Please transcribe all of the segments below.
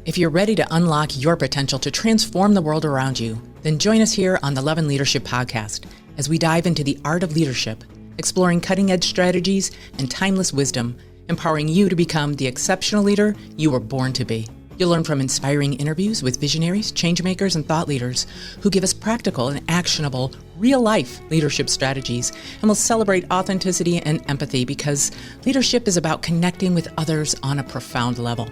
If you're ready to unlock your potential to transform the world around you, then join us here on the Lovin Leadership Podcast as we dive into the art of leadership, exploring cutting-edge strategies and timeless wisdom, empowering you to become the exceptional leader you were born to be. You'll learn from inspiring interviews with visionaries, changemakers, and thought leaders who give us practical and actionable, real-life leadership strategies, and we'll celebrate authenticity and empathy because leadership is about connecting with others on a profound level.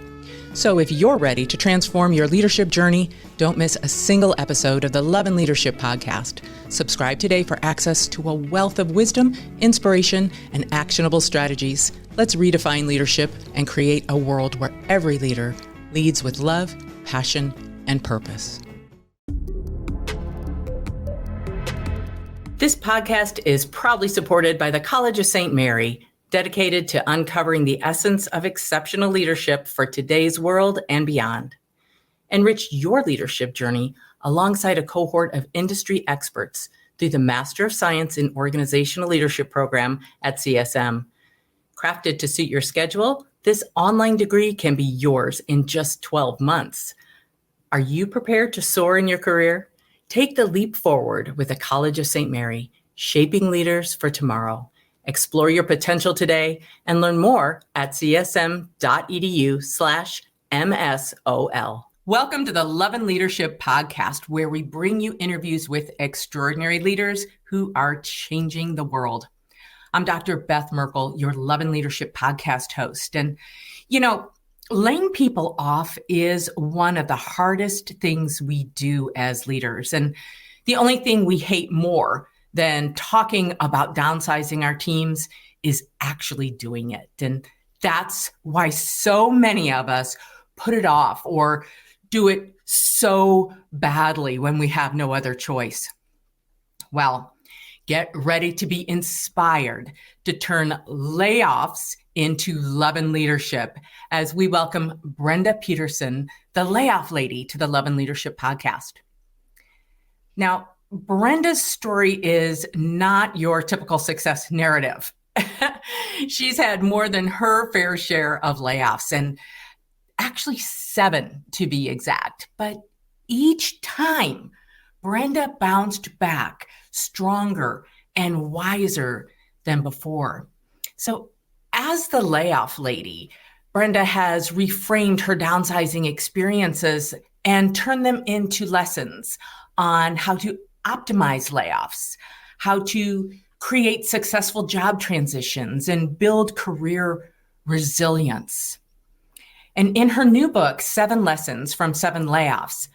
So if you're ready to transform your leadership journey, don't miss a single episode of the Lovin Leadership Podcast. Subscribe today for access to a wealth of wisdom, inspiration, and actionable strategies. Let's redefine leadership and create a world where every leader leads with love, passion, and purpose. This podcast is proudly supported by the College of St. Mary, dedicated to uncovering the essence of exceptional leadership for today's world and beyond. Enrich your leadership journey alongside a cohort of industry experts through the Master of Science in Organizational Leadership program at CSM. Crafted to suit your schedule, this online degree can be yours in just 12 months. Are you prepared to soar in your career? Take the leap forward with the College of St. Mary, shaping leaders for tomorrow. Explore your potential today and learn more at csm.edu/MSOL. Welcome to the Lovin Leadership Podcast, where we bring you interviews with extraordinary leaders who are changing the world. I'm Dr. Beth Merkel, your Lovin Leadership Podcast host. And, laying people off is one of the hardest things we do as leaders. And the only thing we hate more than talking about downsizing our teams is actually doing it. And that's why so many of us put it off or do it so badly when we have no other choice. Well, get ready to be inspired to turn layoffs into Lovin Leadership as we welcome Brenda Peterson, the Layoff Lady, to the Lovin Leadership Podcast. Now, Brenda's story is not your typical success narrative. She's had more than her fair share of layoffs, and actually 7 to be exact. But each time, Brenda bounced back stronger and wiser than before. So as the Layoff Lady, Brenda has reframed her downsizing experiences and turned them into lessons on how to optimize layoffs, how to create successful job transitions, and build career resilience. And in her new book, 7 Lessons from Seven Layoffs,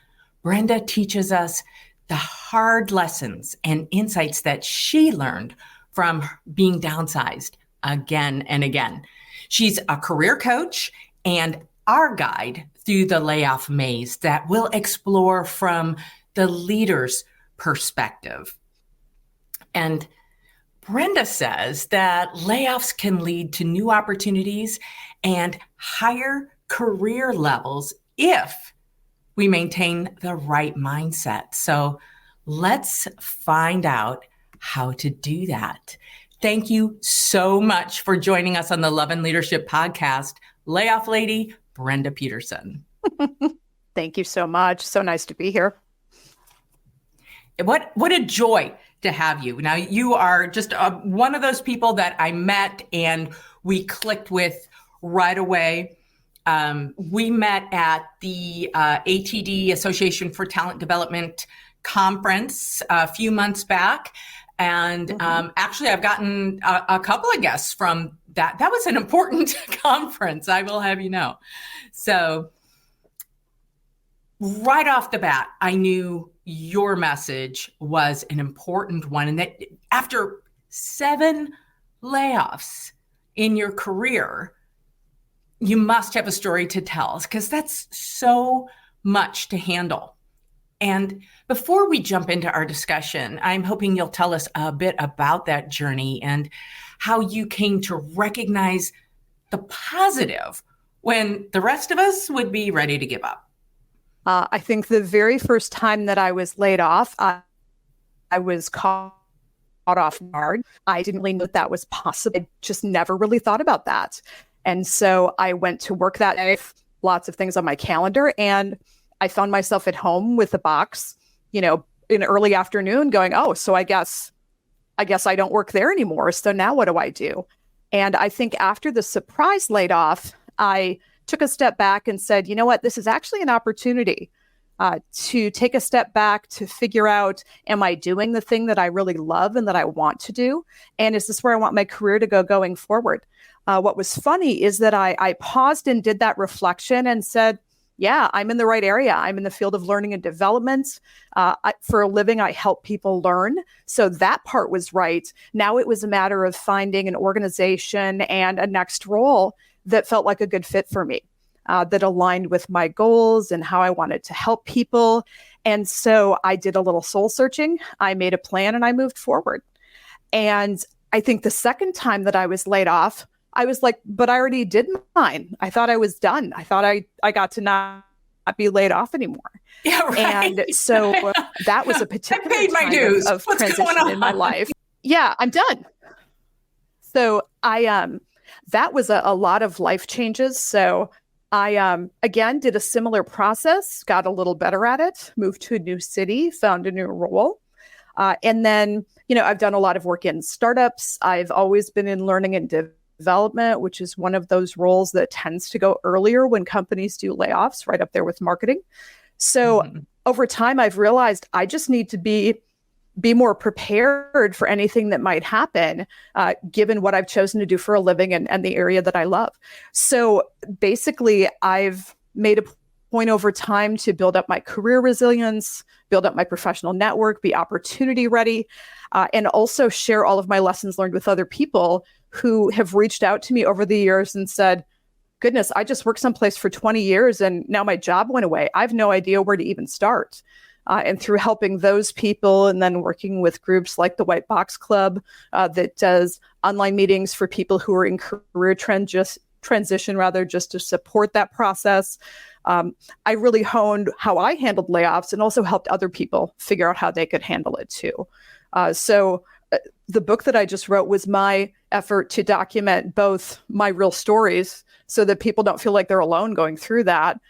Brenda teaches us the hard lessons and insights that she learned from being downsized again and again. She's a career coach and our guide through the layoff maze that we'll explore from the leader's perspective. And Brenda says that layoffs can lead to new opportunities and higher career levels if we maintain the right mindset. So let's find out how to do that. Thank you so much for joining us on the Lovin Leadership Podcast, Layoff Lady, Brenda Peterson. Thank you so much. So nice to be here. What a joy to have you. Now, you are just one of those people that I met and we clicked with right away. We met at the ATD, Association for Talent Development conference a few months back. And actually, I've gotten a couple of guests from that. That was an important conference, I will have you know. So right off the bat, I knew your message was an important one. And that after 7 layoffs in your career, you must have a story to tell, because that's so much to handle. And before we jump into our discussion, I'm hoping you'll tell us a bit about that journey and how you came to recognize the positive when the rest of us would be ready to give up. I think the very first time that I was laid off, I was caught off guard. I didn't really know that was possible. I just never really thought about that. And so I went to work that day lots of things on my calendar. And I found myself at home with a box, in early afternoon going, oh, so I guess I don't work there anymore. So now what do I do? And I think after the surprise layoff, I took a step back and said, you know what, this is actually an opportunity to take a step back to figure out, am I doing the thing that I really love and that I want to do? And is this where I want my career to go going forward? What was funny is that I paused and did that reflection and said, yeah, I'm in the right area. I'm in the field of learning and development. For a living, I help people learn. So that part was right. Now it was a matter of finding an organization and a next role that felt like a good fit for me, that aligned with my goals and how I wanted to help people. And so I did a little soul searching. I made a plan and I moved forward. And I think the second time that I was laid off, I was like, but I already did mine. I thought I was done. I thought I got to not be laid off anymore. Yeah, right. And so that was a particular I paid my dues. of What's transition going on in my life. Yeah, I'm done. So that was a lot of life changes. So I, again, did a similar process, got a little better at it, moved to a new city, found a new role. And then, I've done a lot of work in startups. I've always been in learning and development, which is one of those roles that tends to go earlier when companies do layoffs, right up there with marketing. So over time, I've realized I just need to be more prepared for anything that might happen, given what I've chosen to do for a living and the area that I love. So basically, I've made a point over time to build up my career resilience, build up my professional network, be opportunity ready, and also share all of my lessons learned with other people who have reached out to me over the years and said, goodness, I just worked someplace for 20 years and now my job went away. I have no idea where to even start. And through helping those people and then working with groups like the White Box Club that does online meetings for people who are in career transition, just to support that process. I really honed how I handled layoffs and also helped other people figure out how they could handle it too. So the book that I just wrote was my effort to document both my real stories so that people don't feel like they're alone going through that,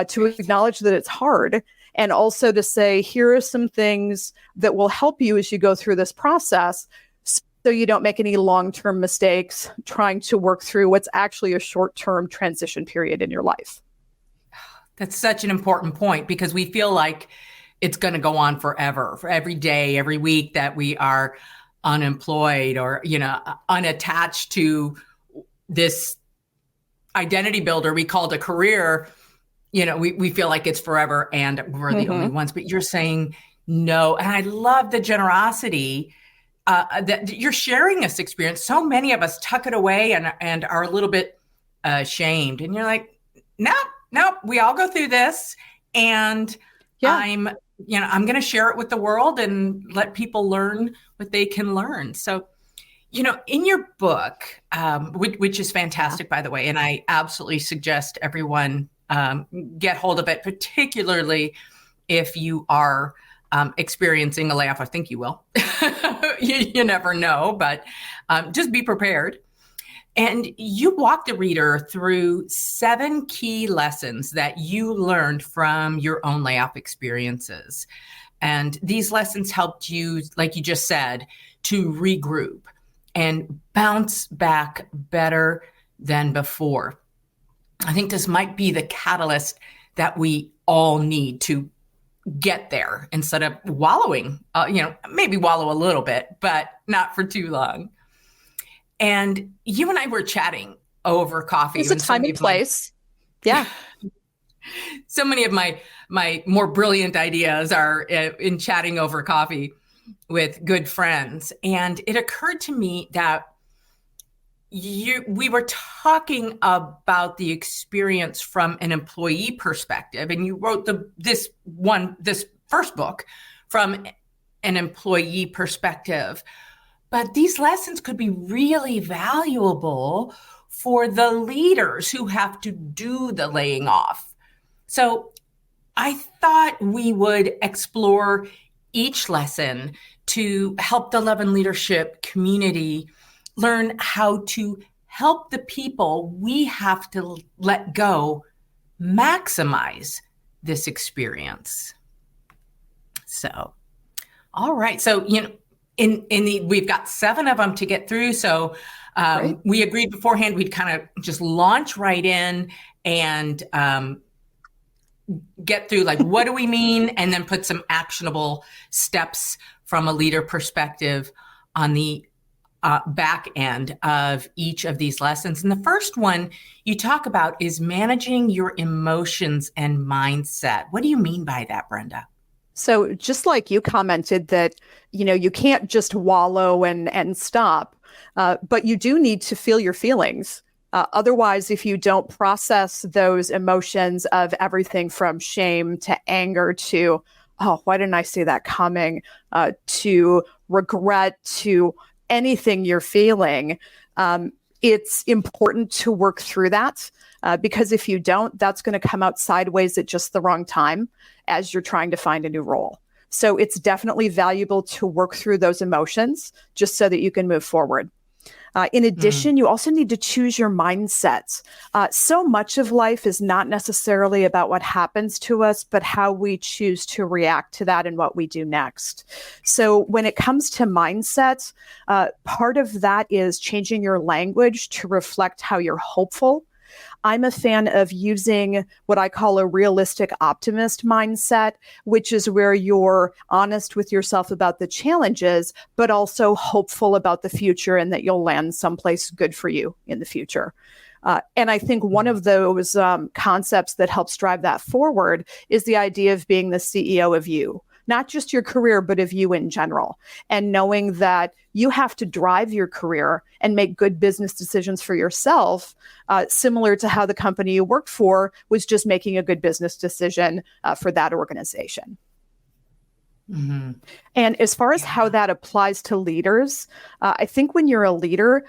to acknowledge that it's hard, and also to say, here are some things that will help you as you go through this process so you don't make any long-term mistakes trying to work through what's actually a short-term transition period in your life. That's such an important point, because we feel like it's going to go on forever, for every day, every week that we are unemployed or, unattached to this identity builder we called a career. We feel like it's forever and we're the only ones. But you're saying no. And I love the generosity that you're sharing this experience. So many of us tuck it away and are a little bit ashamed. And you're like, no, we all go through this. And I'm going to share it with the world and let people learn what they can learn. So, in your book, which is fantastic, by the way, and I absolutely suggest everyone get hold of it, particularly if you are experiencing a layoff. I think you will. you never know, but just be prepared. And you walk the reader through 7 key lessons that you learned from your own layoff experiences. And these lessons helped you, like you just said, to regroup and bounce back better than before. I think this might be the catalyst that we all need to get there instead of wallowing, maybe wallow a little bit, but not for too long. And you and I were chatting over coffee. It's a time and place. Yeah. So many of my more brilliant ideas are in chatting over coffee with good friends. And it occurred to me that we were talking about the experience from an employee perspective. And you wrote this first book from an employee perspective. But these lessons could be really valuable for the leaders who have to do the laying off. So I thought we would explore each lesson to help the Lovin Leadership community learn how to help the people we have to let go maximize this experience. So, all right. So, we've got 7 of them to get through. So we agreed beforehand, we'd kind of just launch right in and get through like, what do we mean? And then put some actionable steps from a leader perspective on the back end of each of these lessons. And the first one you talk about is managing your emotions and mindset. What do you mean by that, Brenda? So just like you commented that, you can't just wallow and stop, but you do need to feel your feelings. Otherwise, if you don't process those emotions of everything from shame to anger to, oh, why didn't I see that coming, to regret, to anything you're feeling, it's important to work through that because if you don't, that's going to come out sideways at just the wrong time as you're trying to find a new role. So it's definitely valuable to work through those emotions just so that you can move forward. In addition, you also need to choose your mindset. So much of life is not necessarily about what happens to us, but how we choose to react to that and what we do next. So when it comes to mindset, part of that is changing your language to reflect how you're hopeful. I'm a fan of using what I call a realistic optimist mindset, which is where you're honest with yourself about the challenges, but also hopeful about the future and that you'll land someplace good for you in the future. And I think one of those concepts that helps drive that forward is the idea of being the CEO of you. Not just your career, but of you in general. And knowing that you have to drive your career and make good business decisions for yourself, similar to how the company you work for was just making a good business decision for that organization. Mm-hmm. And as far as how that applies to leaders, I think when you're a leader,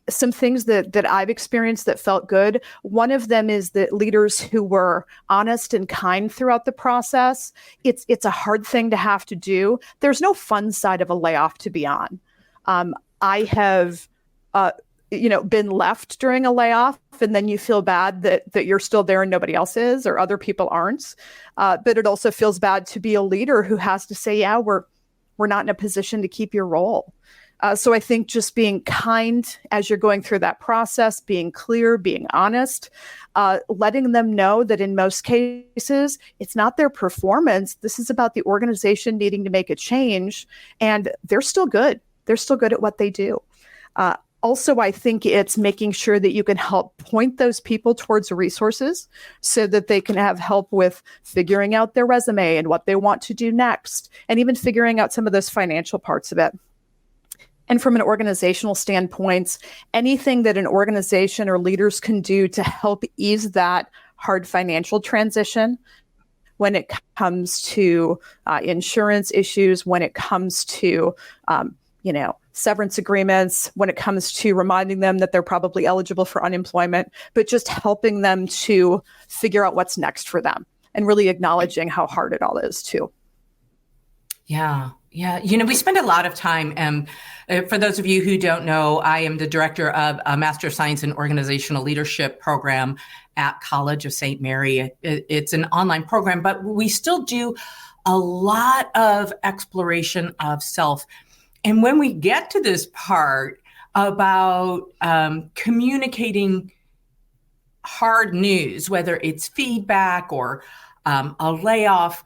some things that I've experienced that felt good. One of them is that leaders who were honest and kind throughout the process. It's a hard thing to have to do. There's no fun side of a layoff to be on. I have, been left during a layoff, and then you feel bad that you're still there and nobody else is, or other people aren't. But it also feels bad to be a leader who has to say, yeah, we're not in a position to keep your role. So I think just being kind as you're going through that process, being clear, being honest, letting them know that in most cases, it's not their performance. This is about the organization needing to make a change, and they're still good. They're still good at what they do. Also, I think it's making sure that you can help point those people towards resources so that they can have help with figuring out their resume and what they want to do next, and even figuring out some of those financial parts of it. And from an organizational standpoint, anything that an organization or leaders can do to help ease that hard financial transition when it comes to insurance issues, when it comes to, severance agreements, when it comes to reminding them that they're probably eligible for unemployment, but just helping them to figure out what's next for them and really acknowledging how hard it all is too. Yeah. Yeah. We spend a lot of time. For those of you who don't know, I am the director of a Master of Science in Organizational Leadership program at College of St. Mary. It's an online program, but we still do a lot of exploration of self. And when we get to this part about communicating hard news, whether it's feedback or a layoff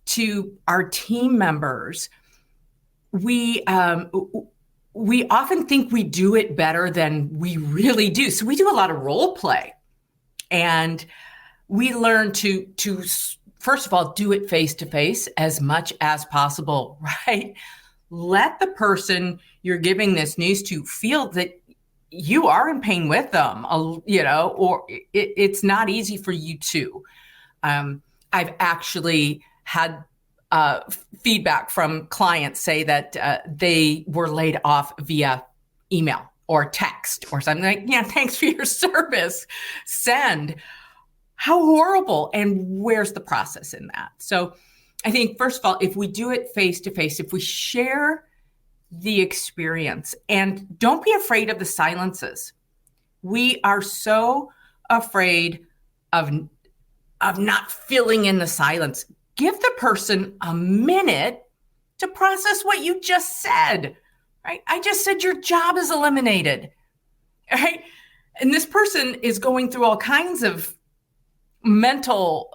to our team members, we often think we do it better than we really do. So we do a lot of role play, and we learn to first of all, do it face to face as much as possible, right? Let the person you're giving this news to feel that you are in pain with them, or it's not easy for you too. I've actually had feedback from clients say that they were laid off via email or text or something like, yeah, thanks for your service. Send. How horrible. And where's the process in that? So I think, first of all, if we do it face to face, if we share the experience, and don't be afraid of the silences. We are so afraid of of not filling in the silence. Give the person a minute to process what you just said, right? I just said your job is eliminated, right? And this person is going through all kinds of mental,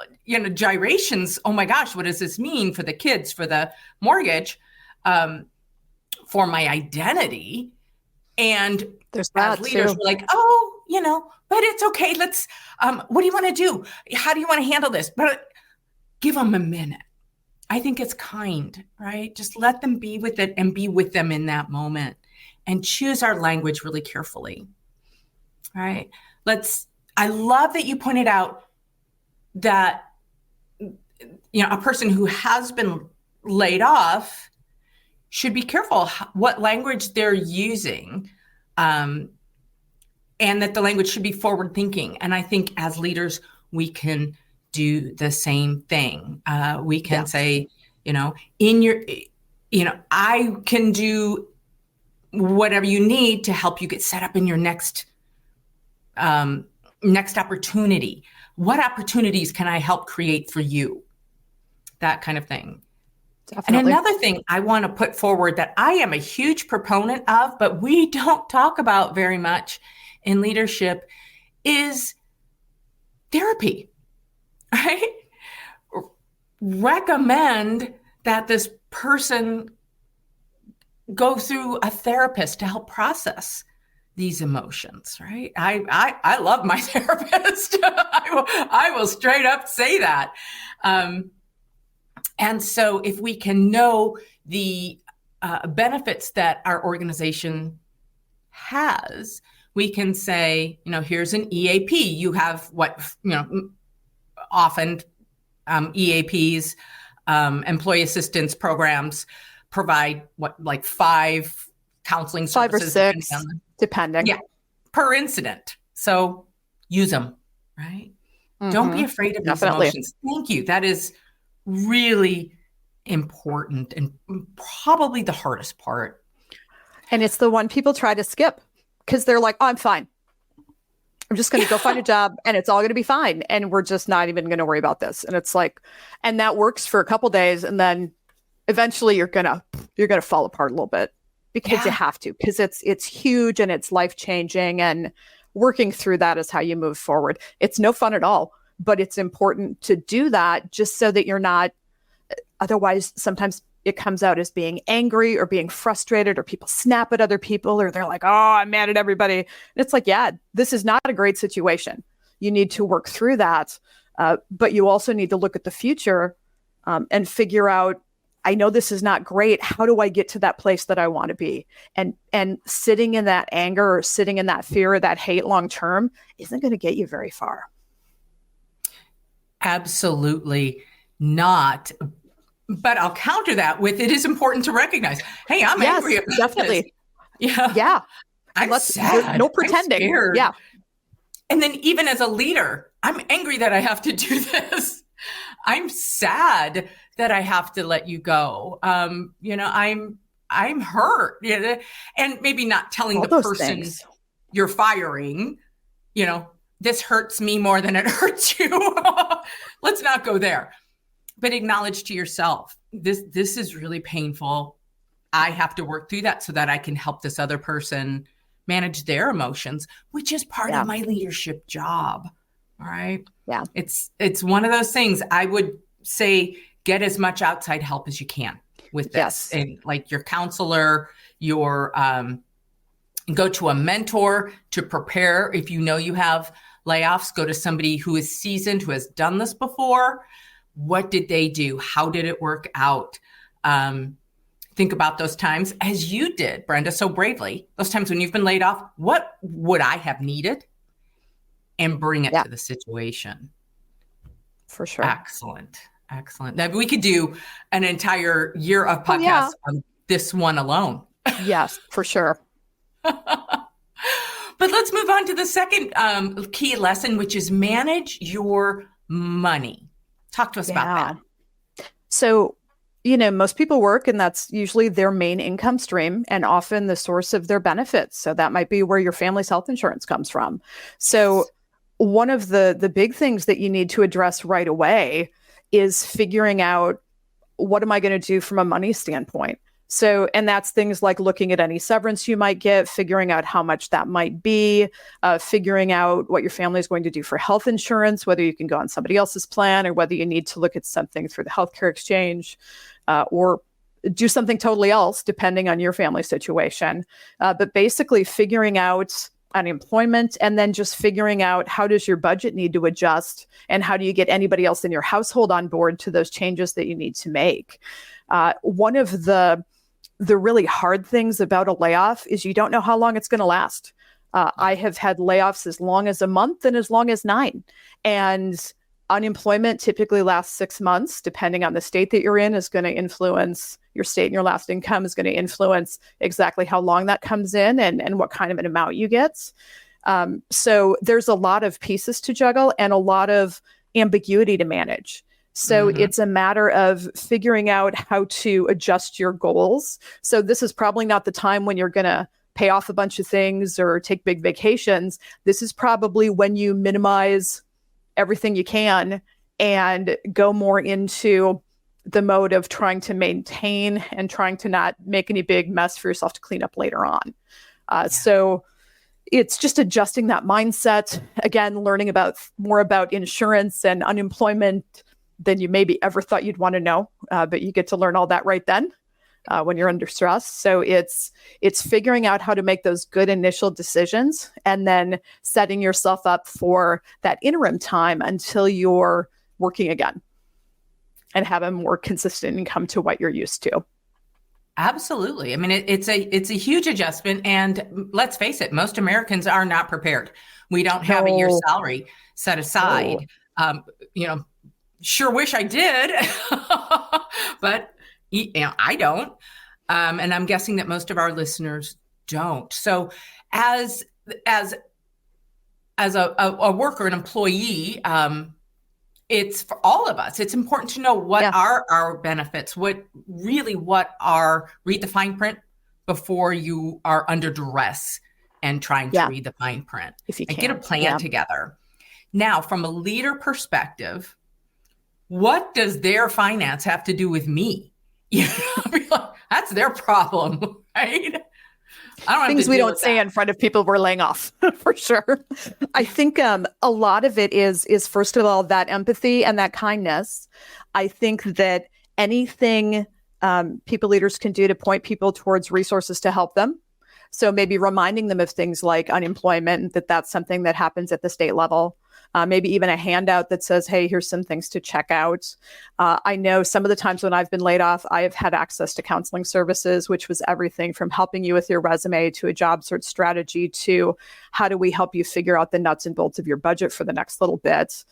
gyrations. Oh my gosh, what does this mean for the kids, for the mortgage, for my identity? And there's as that leaders, too. we're like, oh, but it's okay. Let's, what do you want to do? How do you want to handle this? But give them a minute. I think it's kind, right? Just let them be with it and be with them in that moment and choose our language really carefully, right? I love that you pointed out that, a person who has been laid off should be careful what language they're using, and that the language should be forward thinking. And I think as leaders, we can do the same thing. We can say, I can do whatever you need to help you get set up in your next opportunity. What opportunities can I help create for you? That kind of thing. Definitely. And another thing I want to put forward that I am a huge proponent of, but we don't talk about very much in leadership, is therapy, right? Recommend that this person go through a therapist to help process these emotions, right? I love my therapist. I will straight up say that. And so if we can know the benefits that our organization has, we can say, here's an EAP. You have often EAPs, employee assistance programs, provide 5 counseling services. 5 or 6, depending. Yeah, per incident. So use them, right? Mm-hmm. Don't be afraid of these emotions. Thank you. That is really important and probably the hardest part. And it's the one people try to skip because they're like, oh, I'm fine. I'm just going to go find a job and it's all going to be fine. And we're just not even going to worry about this. And it's like, and that works for a couple days. And then eventually you're going to fall apart a little bit because you have to, because it's huge and it's life-changing, and working through that is how you move forward. It's no fun at all, but it's important to do that just so that you're not, otherwise sometimes it comes out as being angry or being frustrated, or people snap at other people, or they're like, oh, I'm mad at everybody. And it's like, yeah, this is not a great situation. You need to work through that. But you also need to look at the future and figure out, I know this is not great. How do I get to that place that I want to be? And sitting in that anger or sitting in that fear or that hate long term isn't going to get you very far. Absolutely not. But I'll counter that with, it is important to recognize, hey, I'm angry about definitely. This. Yeah. I'm sad. No pretending. I'm scared. Yeah. And then even as a leader, I'm angry that I have to do this. I'm sad that I have to let you go. I'm hurt. And maybe not telling the person you're firing, this hurts me more than it hurts you. Let's not go there. But acknowledge to yourself, this is really painful. I have to work through that so that I can help this other person manage their emotions, which is part of my leadership job. All right. Yeah. It's one of those things. I would say, get as much outside help as you can with this. And like your counselor, go to a mentor to prepare. If you know you have layoffs, go to somebody who is seasoned, who has done this before. What did they do? How did it work out? Think about those times, as you did, Brenda, so bravely, those times when you've been laid off. What would I have needed? And bring it to the situation. For sure. Excellent. Now, we could do an entire year of podcasts on this one alone. Yes, for sure. But let's move on to the second key lesson, which is manage your money. Talk to us about that. So, most people work, and that's usually their main income stream and often the source of their benefits. So that might be where your family's health insurance comes from. So one of the big things that you need to address right away is figuring out, what am I going to do from a money standpoint? So, and that's things like looking at any severance you might get, figuring out how much that might be, figuring out what your family is going to do for health insurance, whether you can go on somebody else's plan or whether you need to look at something through the healthcare exchange, or do something totally else, depending on your family situation. But basically figuring out unemployment, and then just figuring out, how does your budget need to adjust, and how do you get anybody else in your household on board to those changes that you need to make. One of the really hard things about a layoff is you don't know how long it's going to last. I have had layoffs as long as a month and as long as 9. And unemployment typically lasts 6 months, depending on the state that you're in, is going to influence your state, and your last income is going to influence exactly how long that comes in and what kind of an amount you get. So there's a lot of pieces to juggle and a lot of ambiguity to manage. So it's a matter of figuring out how to adjust your goals. So this is probably not the time when you're going to pay off a bunch of things or take big vacations. This is probably when you minimize everything you can and go more into the mode of trying to maintain and trying to not make any big mess for yourself to clean up later on. So it's just adjusting that mindset. Again, learning more about insurance and unemployment than you maybe ever thought you'd want to know, but you get to learn all that right then when you're under stress. So it's figuring out how to make those good initial decisions and then setting yourself up for that interim time until you're working again and have a more consistent income to what you're used to. Absolutely. I mean, it's a huge adjustment, and let's face it, most Americans are not prepared. We don't have a year's salary set aside. Sure wish I did, but I don't. And I'm guessing that most of our listeners don't. So as a worker, an employee, it's for all of us. It's important to know what are our benefits, what are, read the fine print before you are under duress and trying to read the fine print. If you can. And get a plan together. Now, from a leader perspective, what does their finance have to do with me? That's their problem, right? I don't things we don't say in front of people we're laying off, for sure. I think a lot of it is first of all, that empathy and that kindness. I think that anything people leaders can do to point people towards resources to help them. So maybe reminding them of things like unemployment, that's something that happens at the state level. Maybe even a handout that says, hey, here's some things to check out. I know some of the times when I've been laid off, I have had access to counseling services, which was everything from helping you with your resume to a job search strategy to how do we help you figure out the nuts and bolts of your budget for the next little bit.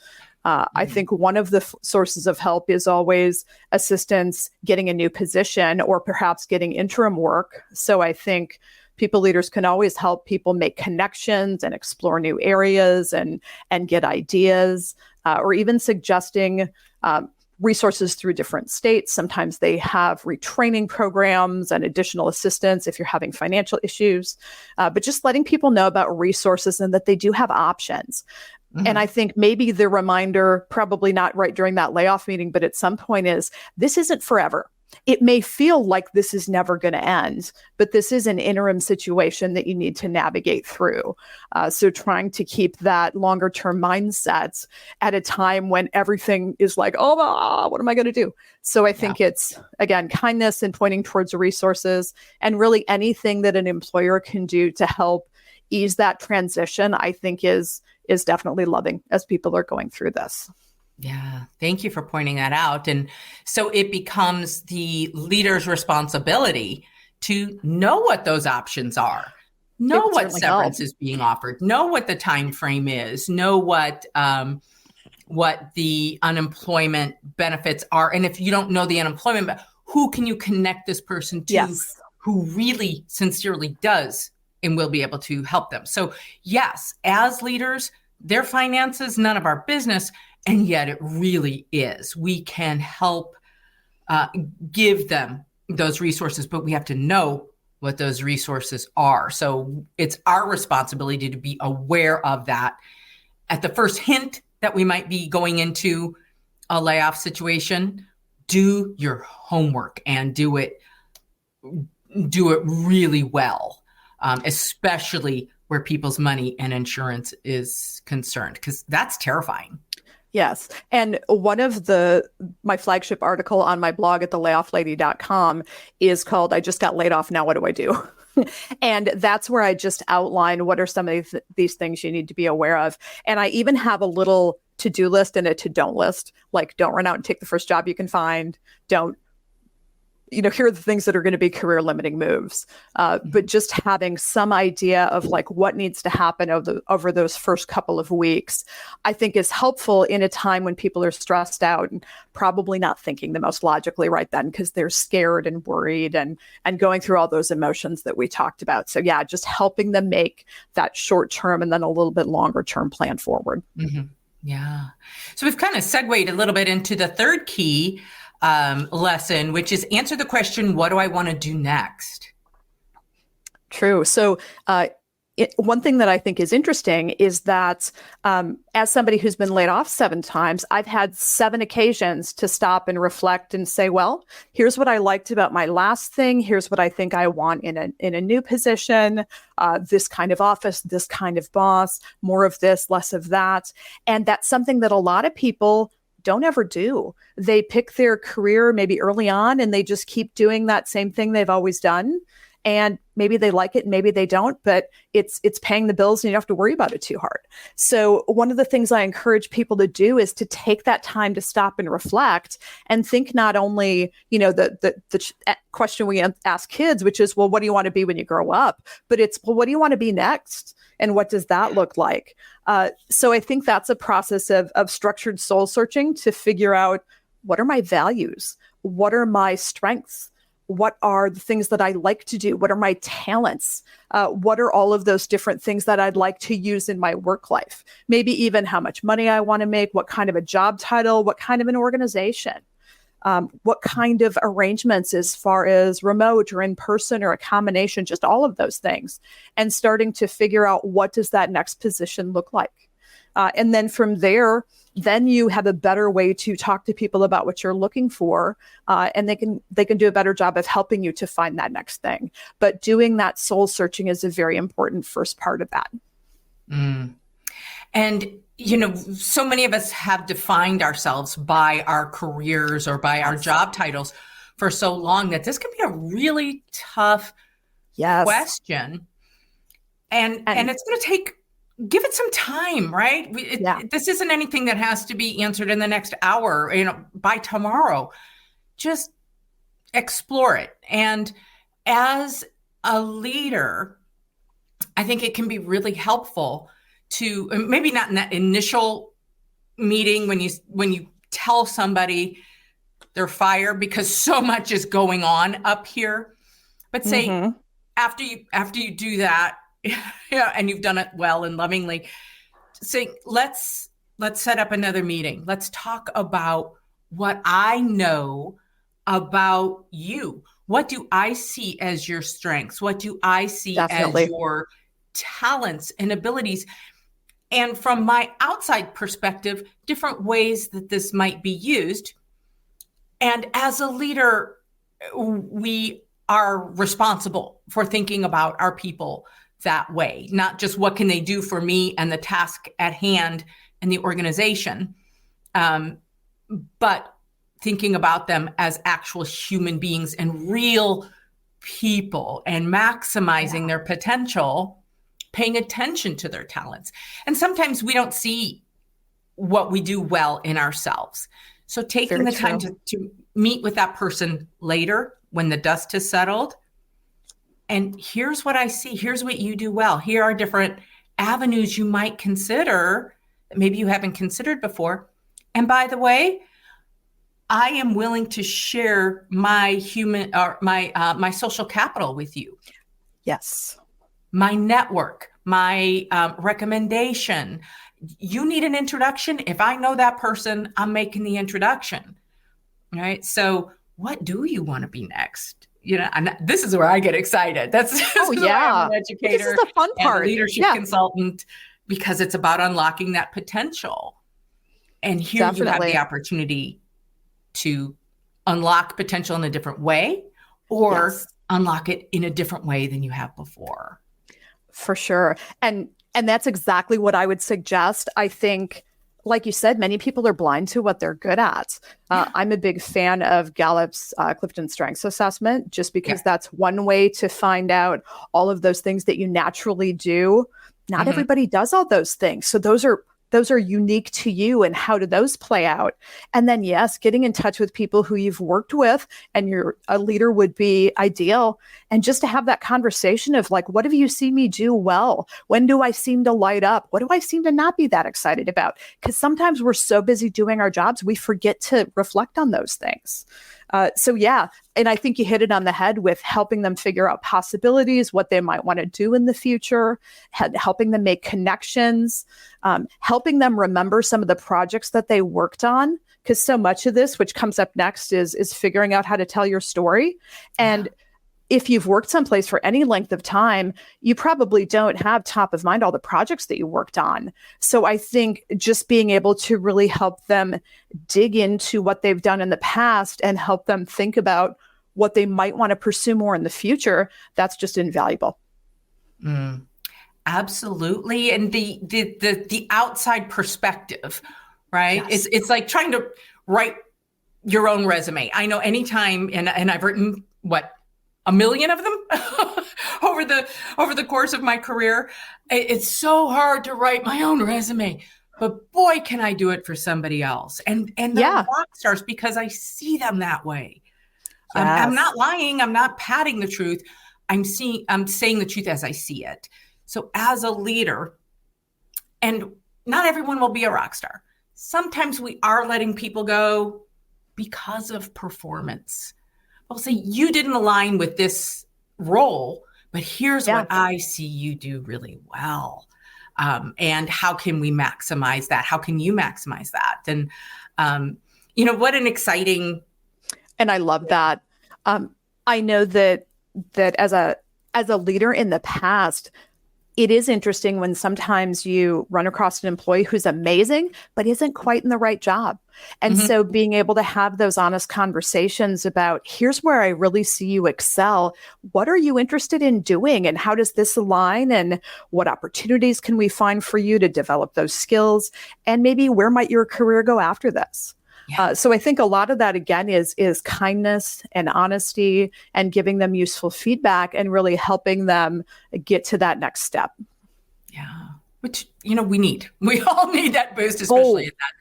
I think one of the sources of help is always assistance getting a new position or perhaps getting interim work. So I think people leaders can always help people make connections and explore new areas and get ideas, or even suggesting resources through different states. Sometimes they have retraining programs and additional assistance if you're having financial issues, but just letting people know about resources and that they do have options. And I think maybe the reminder, probably not right during that layoff meeting, but at some point is, this isn't forever. It may feel like this is never going to end, but this is an interim situation that you need to navigate through. So trying to keep that longer term mindset at a time when everything is like, what am I going to do? So I think it's, again, kindness and pointing towards resources, and really anything that an employer can do to help ease that transition, I think is definitely loving as people are going through this. Yeah, thank you for pointing that out. And so it becomes the leader's responsibility to know what those options are, know what severance is being offered, know what the time frame is, know what the unemployment benefits are. And if you don't know the unemployment, who can you connect this person to who really sincerely does and will be able to help them? So yes, as leaders, their finances, none of our business. And yet it really is. We can help give them those resources, but we have to know what those resources are. So it's our responsibility to be aware of that at the first hint that we might be going into a layoff situation, do your homework and do it really well, especially where people's money and insurance is concerned, because that's terrifying. Yes. And one of my flagship article on my blog at thelayofflady.com is called I Just Got Laid Off, Now What Do I Do? And that's where I just outline what are some of these things you need to be aware of. And I even have a little to-do list and a to-don't list, like don't run out and take the first job you can find. Don't, here are the things that are going to be career limiting moves. But just having some idea of like what needs to happen over those first couple of weeks, I think is helpful in a time when people are stressed out and probably not thinking the most logically right then because they're scared and worried and going through all those emotions that we talked about. So yeah, just helping them make that short term and then a little bit longer term plan forward. Mm-hmm. Yeah. So we've kind of segued a little bit into the third key lesson, which is answer the question, what do I want to do next? True. So one thing that I think is interesting is that as somebody who's been laid off 7 times, I've had 7 occasions to stop and reflect and say, well, here's what I liked about my last thing. Here's what I think I want in a new position, this kind of office, this kind of boss, more of this, less of that. And that's something that a lot of people don't ever do. They pick their career maybe early on and they just keep doing that same thing they've always done. And maybe they like it, maybe they don't, but it's paying the bills and you don't have to worry about it too hard. So one of the things I encourage people to do is to take that time to stop and reflect and think not only, the question we ask kids, which is, well, what do you want to be when you grow up? But it's, well, what do you want to be next? And what does that look like? So I think that's a process of structured soul searching to figure out what are my values? What are my strengths? What are the things that I like to do? What are my talents? What are all of those different things that I'd like to use in my work life? Maybe even how much money I want to make, what kind of a job title, what kind of an organization, what kind of arrangements as far as remote or in person or a combination, just all of those things. And starting to figure out what does that next position look like? And then from there, then you have a better way to talk to people about what you're looking for, and they can do a better job of helping you to find that next thing. But doing that soul searching is a very important first part of that. And, so many of us have defined ourselves by our careers or by our job titles for so long that this can be a really tough question. And it's going to give it some time, right? This isn't anything that has to be answered in the next hour, by tomorrow. Just explore it. And as a leader, I think it can be really helpful to, maybe not in that initial meeting when you tell somebody they're fired because so much is going on up here, but say after you do that, and you've done it well and lovingly, say, let's set up another meeting. Let's talk about what I know about you. What do I see as your strengths? What do I see as your talents and abilities? And from my outside perspective, different ways that this might be used. And as a leader, we are responsible for thinking about our people that way, not just what can they do for me and the task at hand and the organization, but thinking about them as actual human beings and real people and maximizing their potential, paying attention to their talents. And sometimes we don't see what we do well in ourselves. So taking the time to meet with that person later when the dust has settled, and here's what I see. Here's what you do well. Here are different avenues you might consider that maybe you haven't considered before. And by the way, I am willing to share my my social capital with you. Yes. My network, my recommendation. You need an introduction. If I know that person, I'm making the introduction. All right. So what do you want to be next? And this is where I get excited. This is why I'm an educator, this is the fun part. And a leadership consultant. because it's about unlocking that potential. And here you have the opportunity to unlock potential in a different way, or unlock it in a different way than you have before. For sure. And that's exactly what I would suggest. I think, like you said, many people are blind to what they're good at. I'm a big fan of Gallup's Clifton Strengths Assessment, just because that's one way to find out all of those things that you naturally do. Not everybody does all those things. So those are unique to you, and how do those play out? And then, yes, getting in touch with people who you've worked with and you're a leader would be ideal. And just to have that conversation of like, what have you seen me do well? When do I seem to light up? What do I seem to not be that excited about? Because sometimes we're so busy doing our jobs, we forget to reflect on those things. And I think you hit it on the head with helping them figure out possibilities, what they might want to do in the future, helping them make connections, helping them remember some of the projects that they worked on. Because so much of this, which comes up next, is figuring out how to tell your story. And if you've worked someplace for any length of time, you probably don't have top of mind all the projects that you worked on. So I think just being able to really help them dig into what they've done in the past and help them think about what they might want to pursue more in the future, that's just invaluable. Absolutely. And the outside perspective, right? Yes. It's like trying to write your own resume. I know anytime, and I've written, 1 million of them over the course of my career. It's so hard to write my own resume, but boy, can I do it for somebody else. And they're rock stars because I see them that way. Yes. I'm not lying. I'm not padding the truth. I'm saying the truth as I see it. So as a leader, and not everyone will be a rock star. Sometimes we are letting people go because of performance. I'll say, you didn't align with this role, but here's what I see you do really well. And how can we maximize that? How can you maximize that? And, what an exciting. And I love that. I know that as a leader in the past, it is interesting when sometimes you run across an employee who's amazing, but isn't quite in the right job. And so being able to have those honest conversations about, here's where I really see you excel. What are you interested in doing? And how does this align? And what opportunities can we find for you to develop those skills? And maybe where might your career go after this? So I think a lot of that, again, is kindness and honesty and giving them useful feedback and really helping them get to that next step. Yeah. Which, we need. We all need that boost, especially at that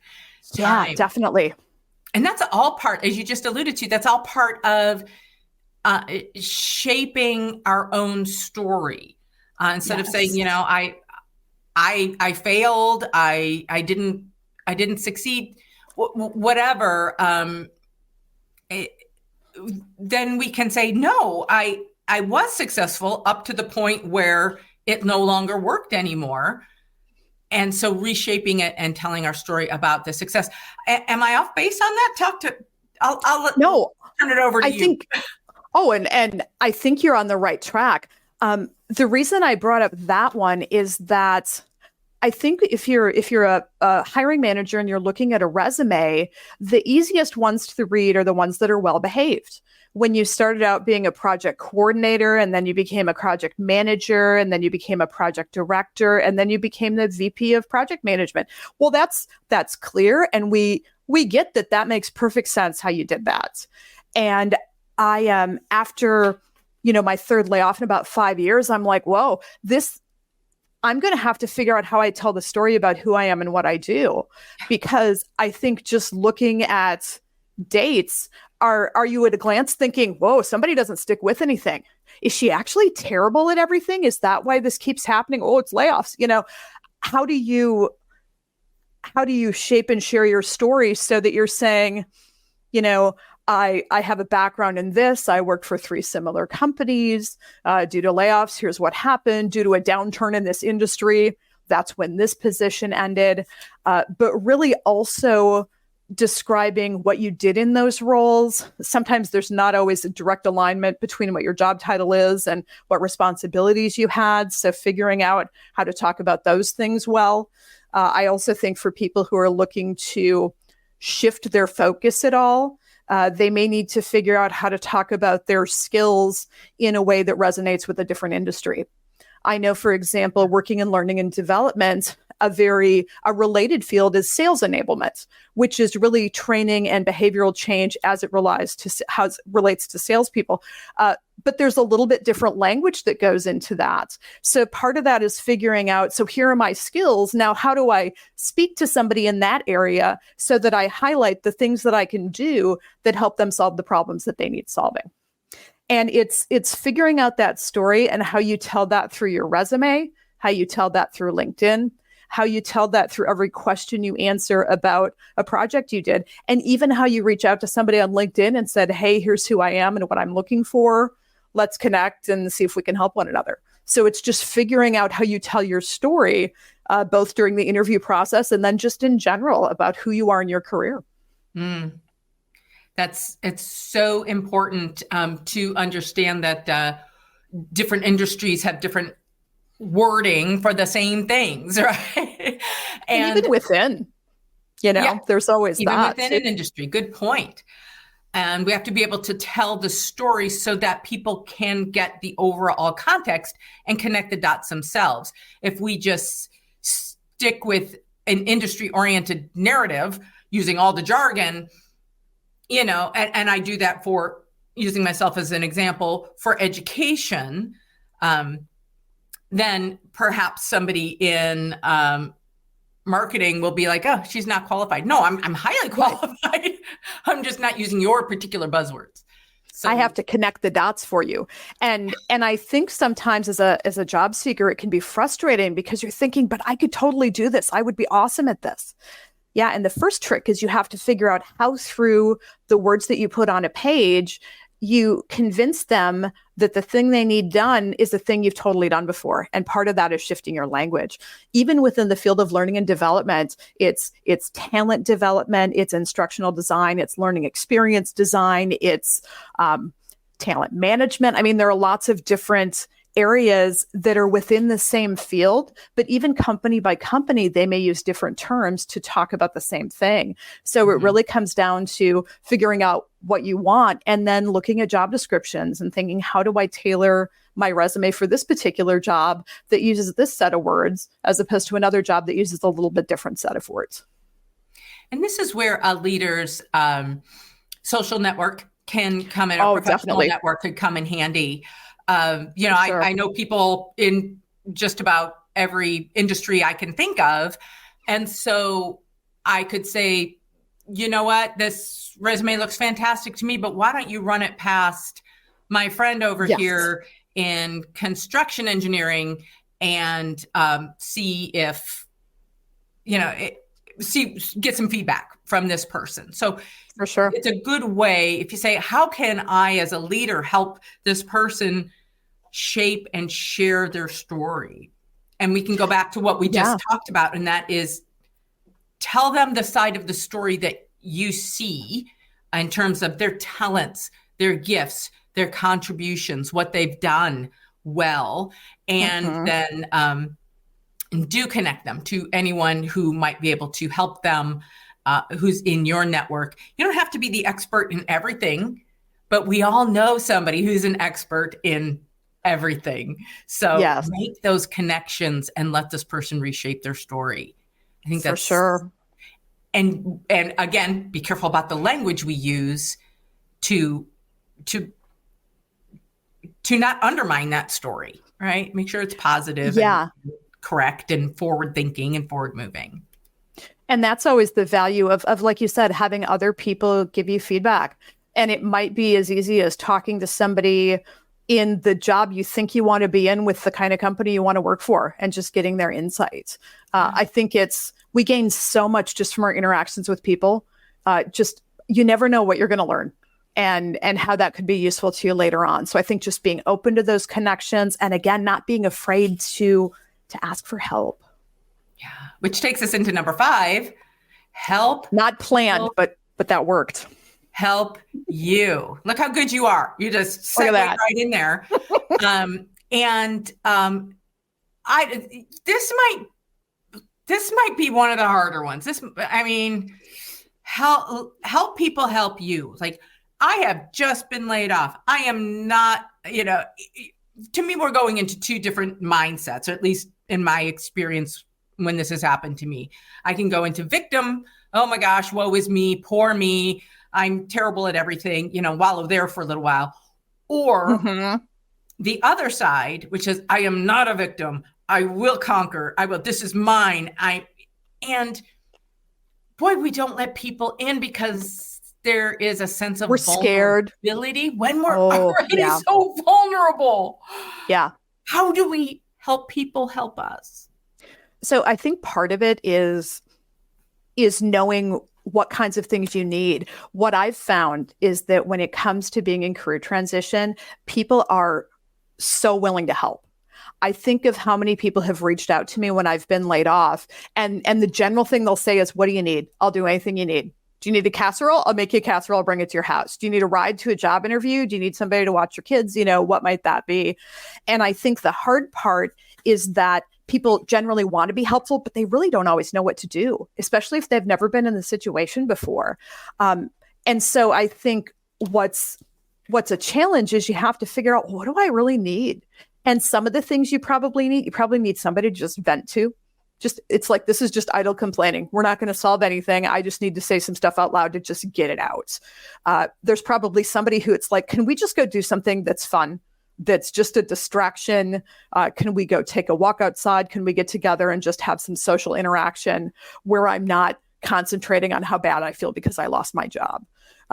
time. Yeah, definitely. And that's all part, as you just alluded to, that's all part of shaping our own story. Instead of saying, I failed, I didn't succeed. Whatever, then we can say, no, I was successful up to the point where it no longer worked anymore. And so reshaping it and telling our story about the success. Am I off base on that? I'll turn it over to you. And I think you're on the right track. The reason I brought up that one is that I think if you're a hiring manager and you're looking at a resume, the easiest ones to read are the ones that are well behaved. When you started out being a project coordinator, and then you became a project manager, and then you became a project director, and then you became the VP of project management. Well, that's clear, and we get that makes perfect sense how you did that. And I after my third layoff in about 5 years, I'm like, whoa, I'm going to have to figure out how I tell the story about who I am and what I do, because I think just looking at dates, are you at a glance thinking, whoa, somebody doesn't stick with anything? Is she actually terrible at everything? Is that why this keeps happening? Oh, it's layoffs. How do you shape and share your story so that you're saying, I have a background in this. I worked for 3 similar companies. Due to layoffs, here's what happened. Due to a downturn in this industry, that's when this position ended. But really also describing what you did in those roles. Sometimes there's not always a direct alignment between what your job title is and what responsibilities you had. So figuring out how to talk about those things well. I also think for people who are looking to shift their focus at all, they may need to figure out how to talk about their skills in a way that resonates with a different industry. I know, for example, working in learning and development, a related field is sales enablement, which is really training and behavioral change as it relates to salespeople. But there's a little bit different language that goes into that. So part of that is figuring out, so here are my skills. Now, how do I speak to somebody in that area so that I highlight the things that I can do that help them solve the problems that they need solving? And it's figuring out that story and how you tell that through your resume, how you tell that through LinkedIn, how you tell that through every question you answer about a project you did, and even how you reach out to somebody on LinkedIn and said, hey, here's who I am and what I'm looking for. Let's connect and see if we can help one another. So it's just figuring out how you tell your story, both during the interview process and then just in general about who you are in your career. It's so important to understand that different industries have different wording for the same things, right? And even within, there's always even that. Within an industry. Good point. And we have to be able to tell the story so that people can get the overall context and connect the dots themselves. If we just stick with an industry-oriented narrative using all the jargon, and I do that for using myself as an example for education, then perhaps somebody in marketing will be like, oh, she's not qualified. No, I'm highly qualified. I'm just not using your particular buzzwords. So I have to connect the dots for you. And I think sometimes as a job seeker, it can be frustrating because you're thinking, but I could totally do this. I would be awesome at this. Yeah. And the first trick is you have to figure out how through the words that you put on a page, you convince them that the thing they need done is the thing you've totally done before. And part of that is shifting your language. Even within the field of learning and development, it's talent development, it's instructional design, it's learning experience design, it's talent management. I mean, there are lots of different areas that are within the same field, but even company by company, they may use different terms to talk about the same thing. So it really comes down to figuring out what you want and then looking at job descriptions and thinking, how do I tailor my resume for this particular job that uses this set of words as opposed to another job that uses a little bit different set of words? And this is where a leader's social network can come in, a professional network could come in handy. Sure. I know people in just about every industry I can think of. And so I could say, you know what, this resume looks fantastic to me, but why don't you run it past my friend over here in construction engineering and see if, get some feedback from this person. So for sure, it's a good way if you say, how can I as a leader help this person shape and share their story? And we can go back to what we just talked about, and that is tell them the side of the story that you see in terms of their talents, their gifts, their contributions, what they've done well, and then do connect them to anyone who might be able to help them, who's in your network. You don't have to be the expert in everything, but we all know somebody who's an expert in everything. So make those connections and let this person reshape their story. I think that's for sure. And again, be careful about the language we use to not undermine that story, right? Make sure it's positive and correct and forward thinking and forward moving. And that's always the value of, like you said, having other people give you feedback. And it might be as easy as talking to somebody in the job you think you want to be in with the kind of company you want to work for and just getting their insights. I think we gain so much just from our interactions with people. You never know what you're going to learn and how that could be useful to you later on. So I think just being open to those connections and again, not being afraid to ask for help. Yeah. Which takes us into number 5. help. Not planned, but that worked. Help you. Look how good you are. You just segued right in there. This might be one of the harder ones. Help people help you. Like, I have just been laid off. I am not, to me, we're going into two different mindsets, or at least in my experience when this has happened to me. I can go into victim. Oh my gosh, woe is me, poor me. I'm terrible at everything, wallow there for a little while. Or the other side, which is, I am not a victim. I will conquer. This is mine. And boy, we don't let people in because there is a sense of vulnerability when we're already so vulnerable. Yeah. How do we help people help us? So I think part of it is knowing what kinds of things you need. What I've found is that when it comes to being in career transition, people are so willing to help. I think of how many people have reached out to me when I've been laid off, and the general thing they'll say is, what do you need? I'll do anything you need. Do you need a casserole? I'll make you a casserole. I'll bring it to your house. Do you need a ride to a job interview? Do you need somebody to watch your kids? What might that be? And I think the hard part is that people generally want to be helpful, but they really don't always know what to do, especially if they've never been in the situation before. And so I think what's a challenge is you have to figure out, what do I really need? And some of the things you probably need somebody to just vent to. It's like, this is just idle complaining. We're not going to solve anything. I just need to say some stuff out loud to just get it out. There's probably somebody who it's like, can we just go do something that's fun? That's just a distraction. Can we go take a walk outside? Can we get together and just have some social interaction where I'm not concentrating on how bad I feel because I lost my job?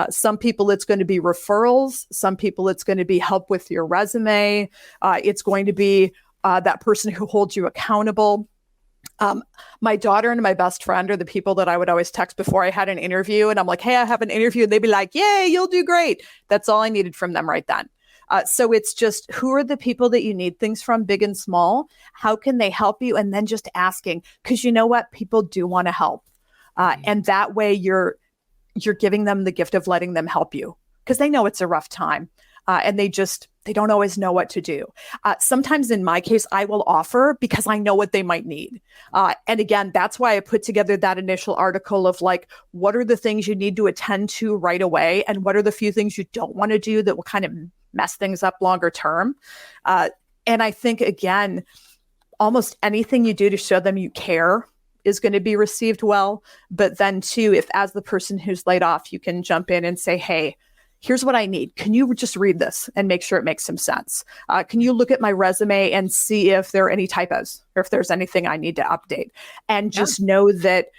Some people, it's going to be referrals. Some people, it's going to be help with your resume. It's going to be that person who holds you accountable. My daughter and my best friend are the people that I would always text before I had an interview. And I'm like, hey, I have an interview. And they'd be like, yay, you'll do great. That's all I needed from them right then. So it's just, who are the people that you need things from, big and small? How can they help you? And then just asking, because you know what? People do want to help. And that way you're giving them the gift of letting them help you, because they know it's a rough time. And they don't always know what to do. Sometimes in my case, I will offer because I know what they might need. And again, that's why I put together that initial article of like, what are the things you need to attend to right away? And what are the few things you don't want to do that will kind of mess things up longer term? And I think, again, almost anything you do to show them you care is going to be received well. But then too, if as the person who's laid off, you can jump in and say, hey, here's what I need. Can you just read this and make sure it makes some sense? Can you look at my resume and see if there are any typos or if there's anything I need to update? And just know that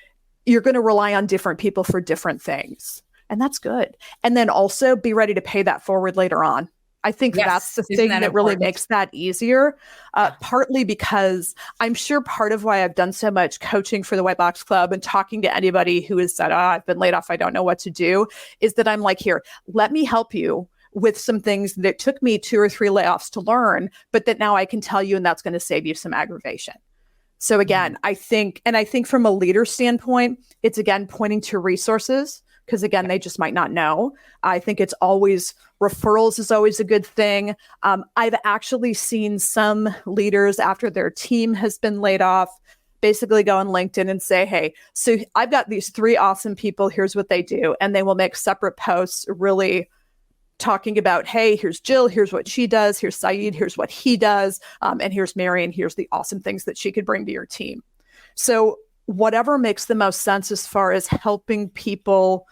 you're going to rely on different people for different things. And that's good. And then also be ready to pay that forward later on. I think that's the thing that really makes that easier, partly because I'm sure part of why I've done so much coaching for the White Box Club and talking to anybody who has said, I've been laid off, I don't know what to do, is that I'm like, here, let me help you with some things that took me 2 or 3 layoffs to learn, but that now I can tell you, and that's going to save you some aggravation. So again, I think from a leader standpoint, it's again pointing to resources, because again, they just might not know. I think it's always, referrals is always a good thing. I've actually seen some leaders after their team has been laid off, basically go on LinkedIn and say, hey, so I've got these 3 awesome people, here's what they do. And they will make separate posts really talking about, hey, here's Jill, here's what she does, here's Saeed, here's what he does, and here's Mary, and here's the awesome things that she could bring to your team. So whatever makes the most sense as far as helping people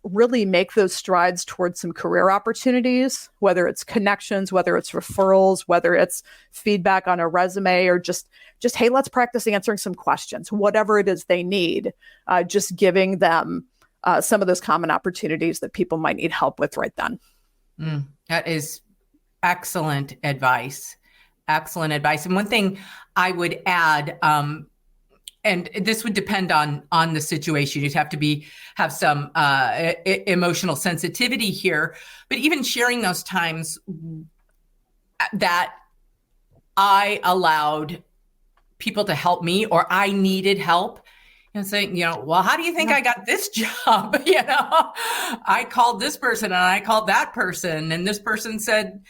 really make those strides towards some career opportunities, whether it's connections, whether it's referrals, whether it's feedback on a resume, or just, hey, let's practice answering some questions, whatever it is they need, just giving them some of those common opportunities that people might need help with right then. That is excellent advice. Excellent advice. And one thing I would add, and this would depend on the situation. You'd have to have some emotional sensitivity here. But even sharing those times that I allowed people to help me, or I needed help, And saying, well, how do you think I got this job? I called this person and I called that person, and this person said,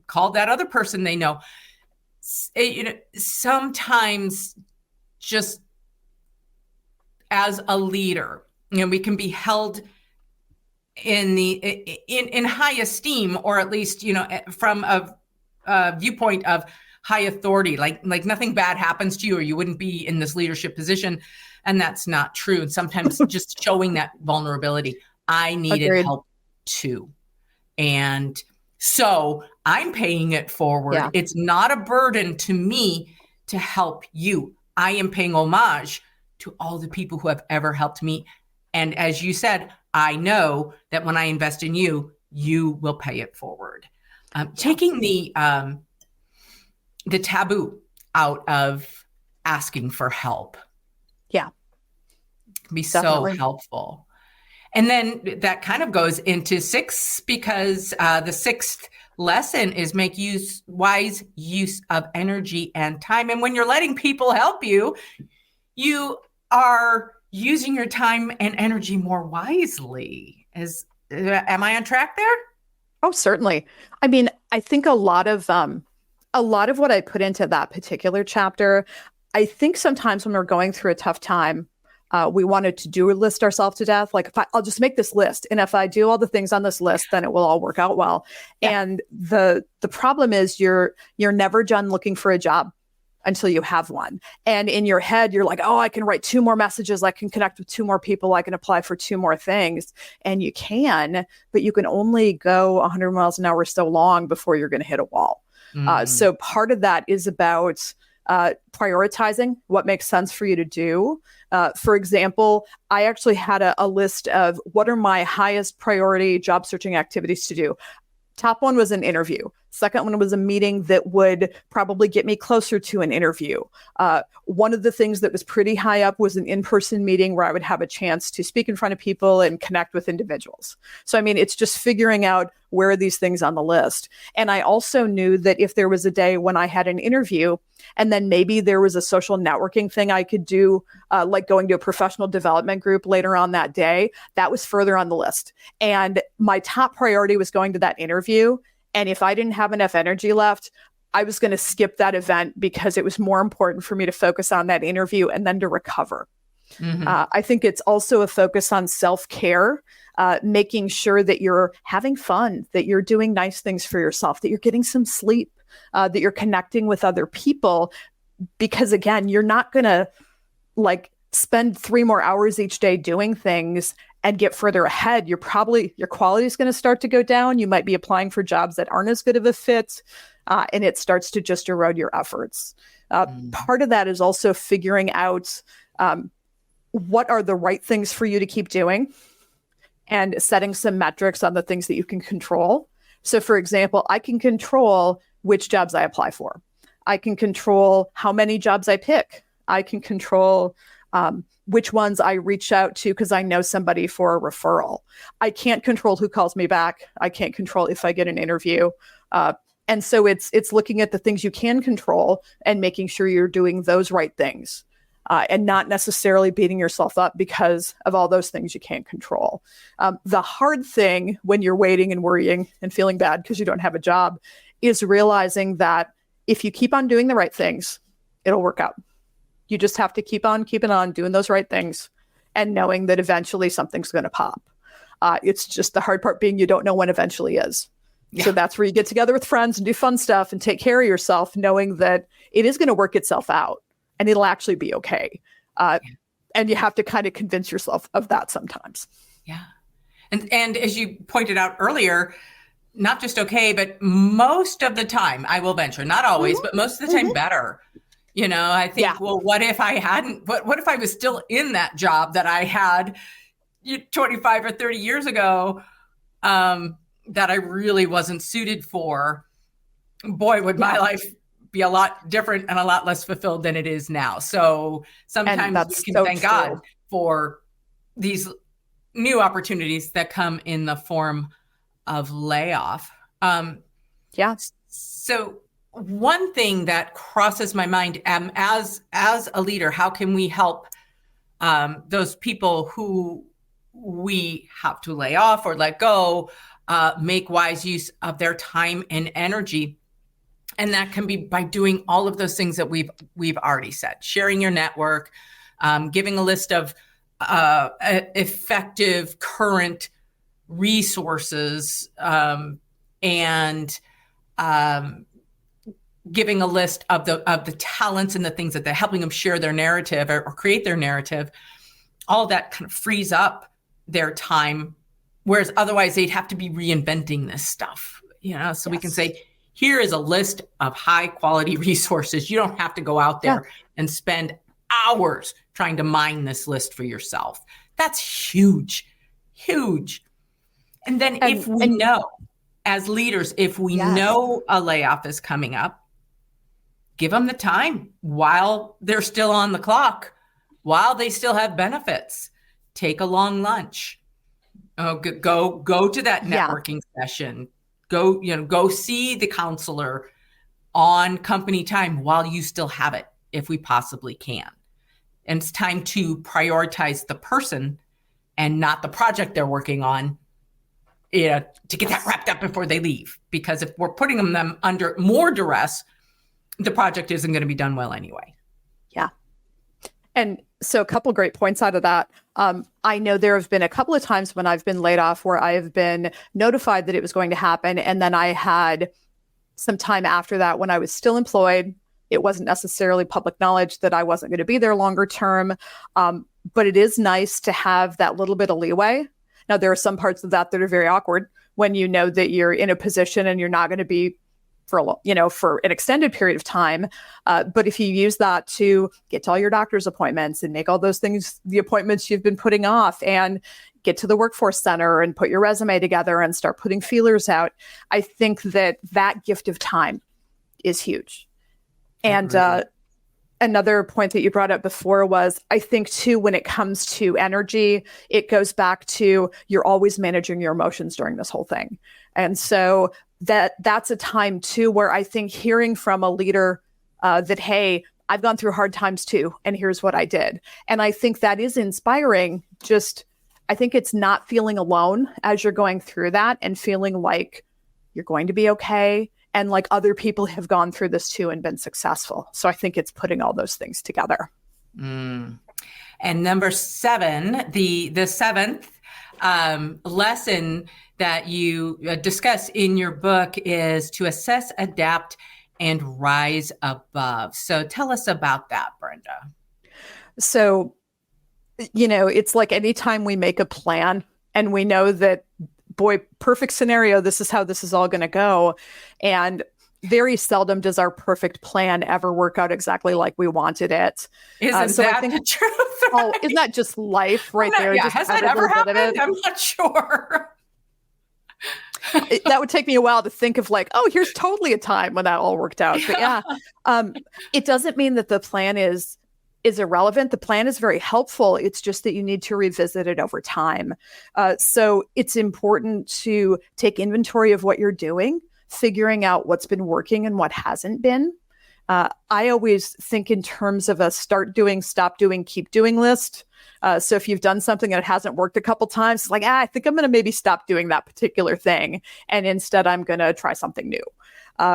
called that other person they know. Sometimes just as a leader, we can be held in high esteem, or at least, from a viewpoint of high authority, like nothing bad happens to you, or you wouldn't be in this leadership position. And that's not true. And sometimes just showing that vulnerability, I needed Agreed. help too. And so I'm paying it forward. Yeah. It's not a burden to me to help you. I am paying homage to all the people who have ever helped me. And as you said, I know that when I invest in you, you will pay it forward. Taking the taboo out of asking for help. Yeah. Can be Definitely. so helpful. And then that kind of goes into 6, because the 6th lesson is make wise use of energy and time. And when you're letting people help you, you are using your time and energy more wisely. Am I on track there? Oh, certainly. I mean, I think a lot of what I put into that particular chapter, I think sometimes when we're going through a tough time, we wanted to list ourselves to death. Like, I'll just make this list, and if I do all the things on this list, then it will all work out well. Yeah. And the problem is you're never done looking for a job until you have one. And in your head, you're like, oh, I can write 2 more messages. I can connect with 2 more people. I can apply for 2 more things. And you can, but you can only go 100 miles an hour so long before you're going to hit a wall. So part of that is about prioritizing what makes sense for you to do. For example, I actually had a list of what are my highest priority job searching activities to do. Top one was an interview. Second one was a meeting that would probably get me closer to an interview. One of the things that was pretty high up was an in-person meeting where I would have a chance to speak in front of people and connect with individuals. So, I mean, it's just figuring out where are these things on the list. And I also knew that if there was a day when I had an interview and then maybe there was a social networking thing I could do, like going to a professional development group later on that day, that was further on the list. And my top priority was going to that interview. And if I didn't have enough energy left, I was going to skip that event because it was more important for me to focus on that interview and then to recover. I think it's also a focus on self-care, making sure that you're having fun, that you're doing nice things for yourself, that you're getting some sleep, that you're connecting with other people. Because again, you're not going to spend 3 more hours each day doing things and get further ahead. Your quality is going to start to go down. You might be applying for jobs that aren't as good of a fit, and it starts to just erode your efforts. Part of that is also figuring out what are the right things for you to keep doing and setting some metrics on the things that you can control. So for example, I can control which jobs I apply for. I can control how many jobs I pick. I can control which ones I reach out to because I know somebody for a referral. I can't control who calls me back. I can't control if I get an interview. And so it's looking at the things you can control and making sure you're doing those right things and not necessarily beating yourself up because of all those things you can't control. The hard thing when you're waiting and worrying and feeling bad because you don't have a job is realizing that if you keep on doing the right things, it'll work out. You just have to keep on keeping on doing those right things and knowing that eventually something's going to pop. It's just the hard part being you don't know when eventually is. Yeah. So that's where you get together with friends and do fun stuff and take care of yourself, knowing that it is going to work itself out and it'll actually be okay. And you have to kind of convince yourself of that sometimes. Yeah. And as you pointed out earlier, not just okay, but most of the time, I will venture, not always, but most of the time better. I think, well, what if I hadn't, what if I was still in that job that I had 25 or 30 years ago that I really wasn't suited for? Boy, would my life be a lot different and a lot less fulfilled than it is now. So sometimes we can thank God for these new opportunities that come in the form of layoff. So one thing that crosses my mind as a leader, how can we help those people who we have to lay off or let go make wise use of their time and energy. And that can be by doing all of those things that we've already said, sharing your network, giving a list of effective current resources, and giving a list of the talents and the things that they're helping them share their narrative or create their narrative. All of that kind of frees up their time, whereas otherwise they'd have to be reinventing this stuff, So yes. We can say, here is a list of high quality resources. You don't have to go out there and spend hours trying to mine this list for yourself. That's huge, huge. And then if we know, as leaders, if we know a layoff is coming up, give them the time while they're still on the clock, while they still have benefits. Take a long lunch. Go to that networking session. Go see the counselor on company time while you still have it, if we possibly can. And it's time to prioritize the person and not the project they're working on, to get that wrapped up before they leave. Because if we're putting them under more duress, the project isn't going to be done well anyway. Yeah. And so a couple great points out of that. I know there have been a couple of times when I've been laid off where I have been notified that it was going to happen. And then I had some time after that when I was still employed. It wasn't necessarily public knowledge that I wasn't going to be there longer term. But it is nice to have that little bit of leeway. Now, there are some parts of that that are very awkward when you know that you're in a position and you're not going to be for an extended period of time. But if you use that to get to all your doctor's appointments and make all those things, the appointments you've been putting off, and get to the workforce center and put your resume together and start putting feelers out, I think that gift of time is huge. And another point that you brought up before was, I think too, when it comes to energy, it goes back to you're always managing your emotions during this whole thing. And so that's a time too where I think hearing from a leader that, hey, I've gone through hard times too, and here's what I did. And I think that is inspiring. I think it's not feeling alone as you're going through that and feeling like you're going to be okay. And like other people have gone through this too and been successful. So I think it's putting all those things together. And number 7, the seventh lesson that you discuss in your book is to assess, adapt, and rise above. So tell us about that, Brenda. So, it's like anytime we make a plan and we know that, boy, perfect scenario, this is how this is all going to go. And very seldom does our perfect plan ever work out exactly like we wanted it. Isn't that the truth? Oh, isn't that just life right there? Yeah. Just Has that ever happened? I'm not sure. That would take me a while to think of here's totally a time when that all worked out. But yeah, it doesn't mean that the plan is irrelevant. The plan is very helpful. It's just that you need to revisit it over time. So it's important to take inventory of what you're doing, figuring out what's been working and what hasn't been. I always think in terms of a start doing, stop doing, keep doing list. So if you've done something that hasn't worked a couple times, it's like, I think I'm going to maybe stop doing that particular thing. And instead, I'm going to try something new.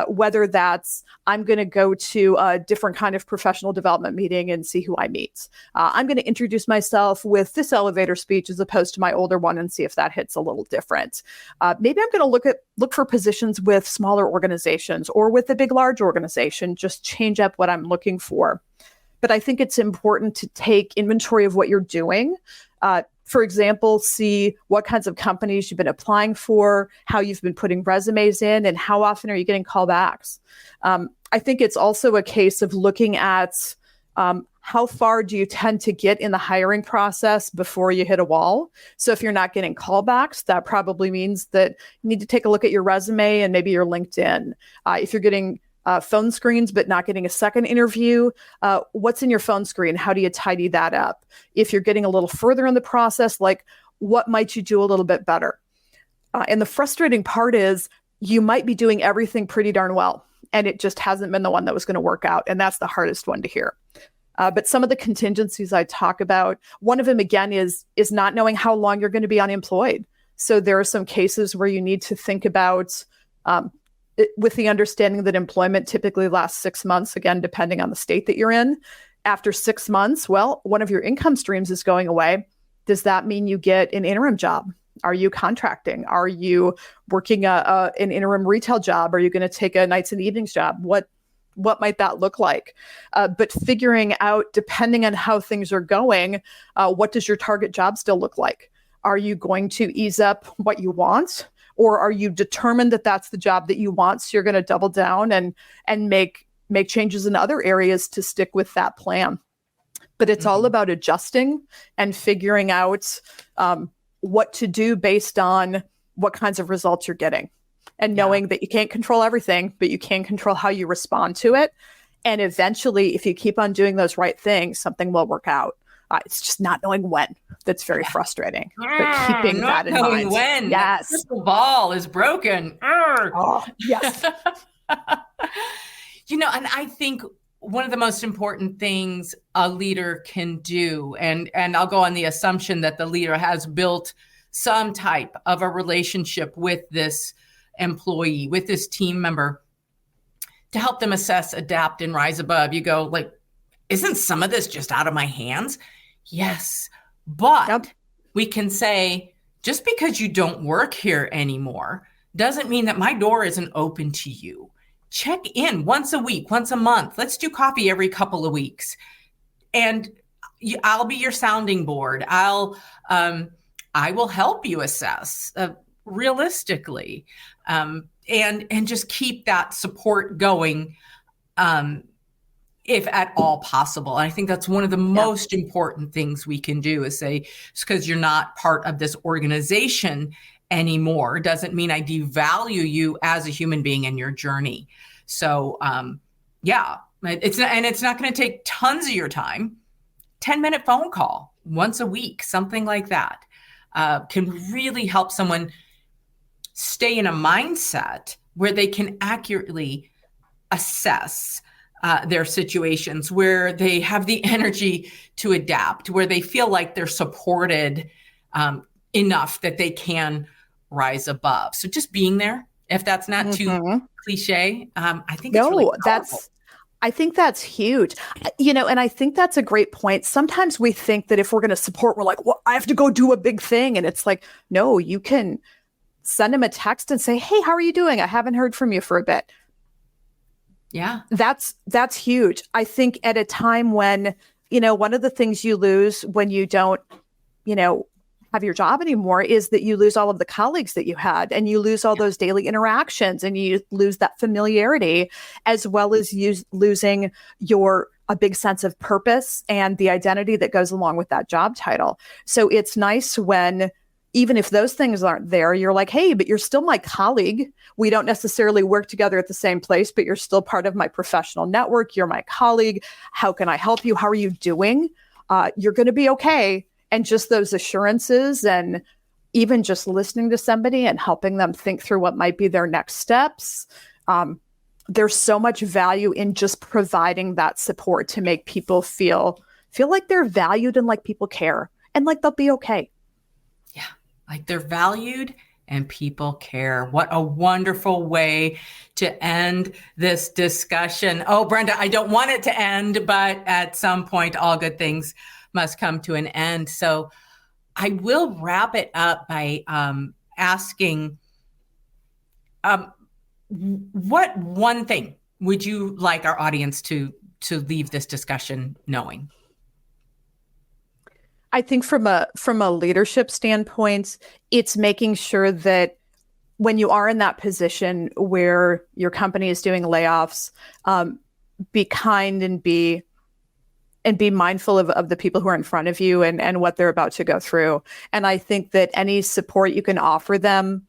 Whether that's I'm going to go to a different kind of professional development meeting and see who I meet. I'm going to introduce myself with this elevator speech as opposed to my older one and see if that hits a little different. Maybe I'm going to look for positions with smaller organizations or with a big, large organization, just change up what I'm looking for. But I think it's important to take inventory of what you're doing. For example, see what kinds of companies you've been applying for, how you've been putting resumes in, and how often are you getting callbacks. I think it's also a case of looking at how far do you tend to get in the hiring process before you hit a wall. So if you're not getting callbacks, that probably means that you need to take a look at your resume and maybe your LinkedIn. If you're getting phone screens, but not getting a second interview. What's in your phone screen? How do you tidy that up? If you're getting a little further in the process, what might you do a little bit better? And the frustrating part is you might be doing everything pretty darn well, and it just hasn't been the one that was going to work out. And that's the hardest one to hear. But some of the contingencies I talk about, one of them again is not knowing how long you're going to be unemployed. So there are some cases where you need to think about with the understanding that employment typically lasts 6 months, again, depending on the state that you're in. After 6 months, well, one of your income streams is going away. Does that mean you get an interim job? Are you contracting? Are you working an interim retail job? Are you going to take a nights and evenings job? What might that look like? But figuring out, depending on how things are going, what does your target job still look like? Are you going to ease up what you want? Or are you determined that that's the job that you want? So you're going to double down and make changes in other areas to stick with that plan. But it's all about adjusting and figuring out what to do based on what kinds of results you're getting. And knowing that you can't control everything, but you can control how you respond to it. And eventually, if you keep on doing those right things, something will work out. It's just not knowing when that's very frustrating. But keeping that in mind. Not knowing when. Yes. The crystal ball is broken. Oh, yes. And I think one of the most important things a leader can do, and I'll go on the assumption that the leader has built some type of a relationship with this employee, with this team member, to help them assess, adapt, and rise above. You go like, isn't some of this just out of my hands? Yes, but we can say, just because you don't work here anymore doesn't mean that my door isn't open to you. Check in once a week, once a month. Let's do coffee every couple of weeks. And I'll be your sounding board. I will help you assess realistically, and just keep that support going, if at all possible. And I think that's one of the most important things we can do, is say, it's because you're not part of this organization anymore doesn't mean I devalue you as a human being in your journey. So it's not going to take tons of your time. 10-minute phone call once a week, something like that, can really help someone stay in a mindset where they can accurately assess their situations, where they have the energy to adapt, where they feel like they're supported enough that they can rise above. So just being there, if that's not too cliche, I think it's really powerful. I think that's huge, and I think that's a great point. Sometimes we think that if we're going to support, we're like, well, I have to go do a big thing. And it's like, no, you can send them a text and say, hey, how are you doing? I haven't heard from you for a bit. Yeah. That's huge. I think at a time when, one of the things you lose when you don't, have your job anymore is that you lose all of the colleagues that you had, and you lose all those daily interactions, and you lose that familiarity, as well as losing a big sense of purpose and the identity that goes along with that job title. So it's nice when, even if those things aren't there, you're like, hey, but you're still my colleague. We don't necessarily work together at the same place, but you're still part of my professional network. You're my colleague. How can I help you? How are you doing? You're going to be okay. And just those assurances, and even just listening to somebody and helping them think through what might be their next steps. There's so much value in just providing that support to make people feel like they're valued and like people care and like they'll be okay. Yeah, like they're valued and people care. What a wonderful way to end this discussion. Oh, Brenda, I don't want it to end, but at some point, all good things must come to an end. So I will wrap it up by asking, what one thing would you like our audience to leave this discussion knowing? I think from a leadership standpoint, it's making sure that when you are in that position where your company is doing layoffs, be kind and be mindful of the people who are in front of you and what they're about to go through. And I think that any support you can offer them,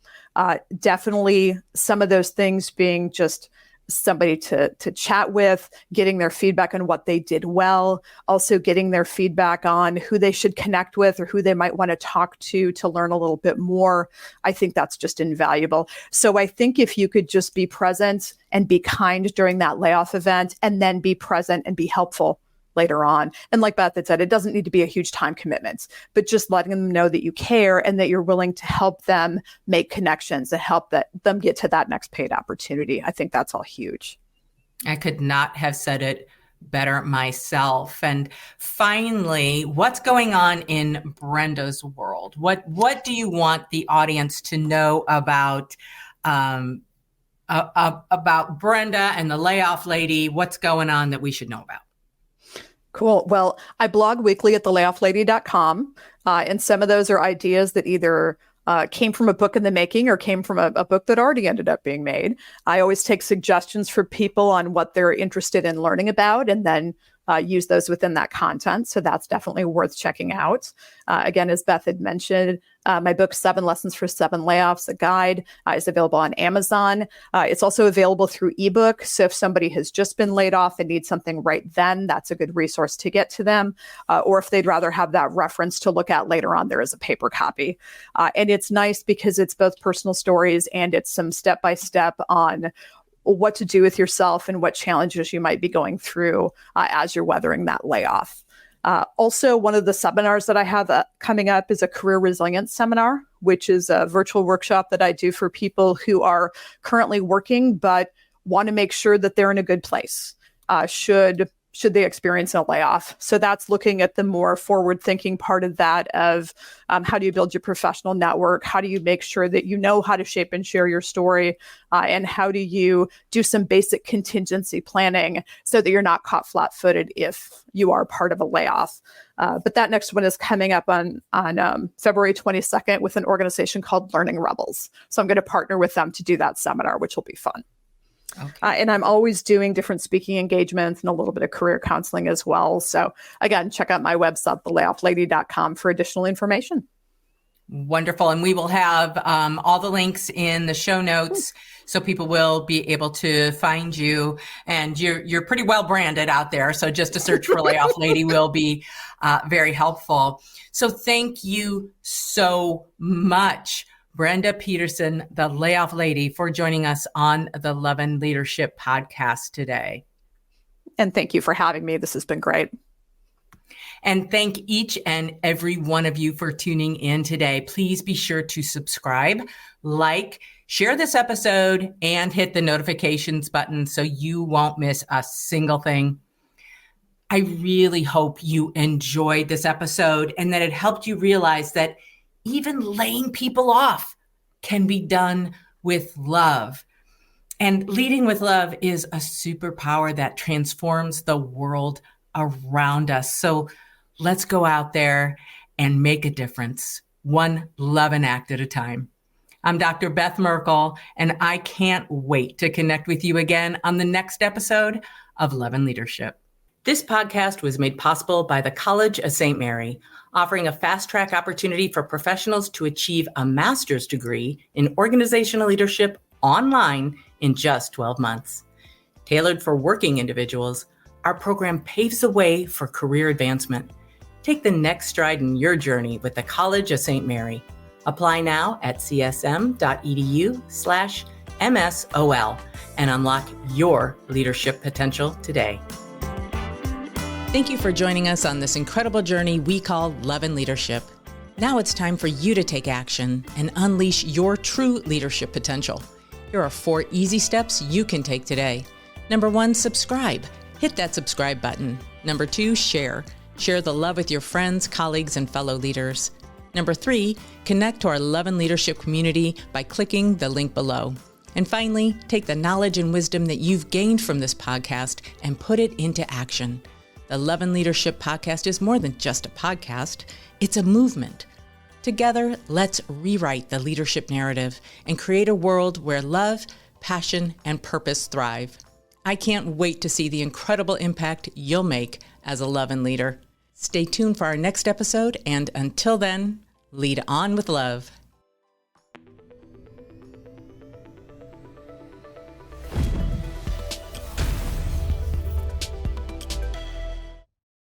definitely some of those things being just somebody to chat with, getting their feedback on what they did well, also getting their feedback on who they should connect with or who they might want to talk to learn a little bit more. I think that's just invaluable. So I think if you could just be present and be kind during that layoff event, and then be present and be helpful later on. And like Beth had said, it doesn't need to be a huge time commitment, but just letting them know that you care and that you're willing to help them make connections and help them get to that next paid opportunity. I think that's all huge. I could not have said it better myself. And finally, what's going on in Brenda's world? What do you want the audience to know about Brenda and the Layoff Lady? What's going on that we should know about? Cool. Well, I blog weekly at thelayofflady.com, and some of those are ideas that either came from a book in the making or came from a book that already ended up being made. I always take suggestions for people on what they're interested in learning about and then use those within that content. So that's definitely worth checking out. Again, as Beth had mentioned, my book, 7 Lessons for 7 Layoffs, a guide, is available on Amazon. It's also available through ebook. So if somebody has just been laid off and needs something right then, that's a good resource to get to them. Or if they'd rather have that reference to look at later on, there is a paper copy. And it's nice because it's both personal stories and it's some step-by-step on what to do with yourself and what challenges you might be going through as you're weathering that layoff. Also, one of the seminars that I have coming up is a career resilience seminar, which is a virtual workshop that I do for people who are currently working but want to make sure that they're in a good place should they experience a layoff. So that's looking at the more forward-thinking part of that of how do you build your professional network? How do you make sure that you know how to shape and share your story? And how do you do some basic contingency planning so that you're not caught flat-footed if you are part of a layoff? But that next one is coming up on February 22nd with an organization called Learning Rebels. So I'm going to partner with them to do that seminar, which will be fun. Okay. And I'm always doing different speaking engagements and a little bit of career counseling as well. So again, check out my website, thelayofflady.com, for additional information. Wonderful. And we will have all the links in the show notes so people will be able to find you. And you're pretty well branded out there. So just a search for Layoff Lady will be very helpful. So thank you so much, Brenda Peterson, the Layoff Lady, for joining us on the Lovin Leadership podcast today. And thank you for having me. This has been great. And thank each and every one of you for tuning in today. Please be sure to subscribe, like, share this episode, and hit the notifications button so you won't miss a single thing. I really hope you enjoyed this episode and that it helped you realize that even laying people off can be done with love. And leading with love is a superpower that transforms the world around us. So let's go out there and make a difference, one loving act at a time. I'm Dr. Beth Merkel, and I can't wait to connect with you again on the next episode of Lovin Leadership. This podcast was made possible by the College of St. Mary, offering a fast-track opportunity for professionals to achieve a master's degree in organizational leadership online in just 12 months. Tailored for working individuals, our program paves the way for career advancement. Take the next stride in your journey with the College of St. Mary. Apply now at csm.edu/MSOL and unlock your leadership potential today. Thank you for joining us on this incredible journey we call Lovin Leadership. Now it's time for you to take action and unleash your true leadership potential. Here are 4 easy steps you can take today. Number 1, subscribe. Hit that subscribe button. Number 2, share. Share the love with your friends, colleagues, and fellow leaders. Number 3, connect to our Lovin Leadership community by clicking the link below. And finally, take the knowledge and wisdom that you've gained from this podcast and put it into action. The Lovin Leadership podcast is more than just a podcast. It's a movement. Together, let's rewrite the leadership narrative and create a world where love, passion, and purpose thrive. I can't wait to see the incredible impact you'll make as a Lovin leader. Stay tuned for our next episode, and until then, lead on with love.